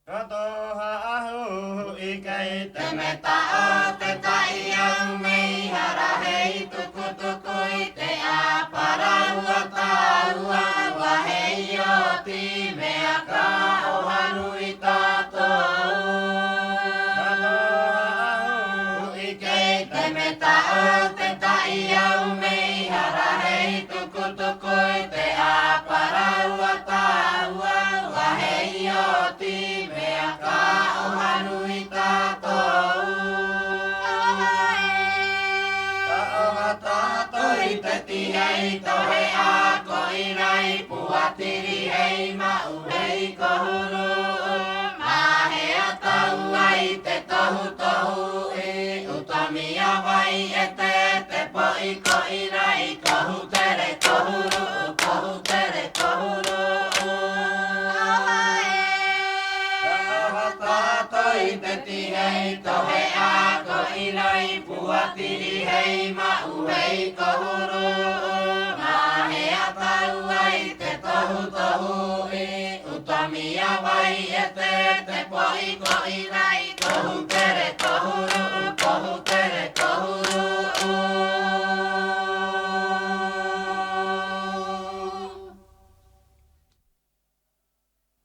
Rotoha ahu ikai Te te me ta'o te ta'iau mei harahei tuku tukui te a paraua taua wahei o ti mea ka o hanu i tātou. Rotoha ahu ikai Te me ta'o te ta'iau mei harahei tuku tukui te a paraua taua wahei o ti mea ka o hanu i tātou. Taonga tātou i te tihei tohe a ko i rai puatiri hei mau hei kohuru. Mahea tau ai te tohu tohu i utamia vai e te poi ko i rai kohu tere kohuru, kohu tere kohuru. Taonga tātou i te tihei tohe a ko i rai puatiri hei mau hei kohuru. Mahea tau ai te tohu tohu i utamia vai e te poi ko i rai kohu tere kohuru, kohu tere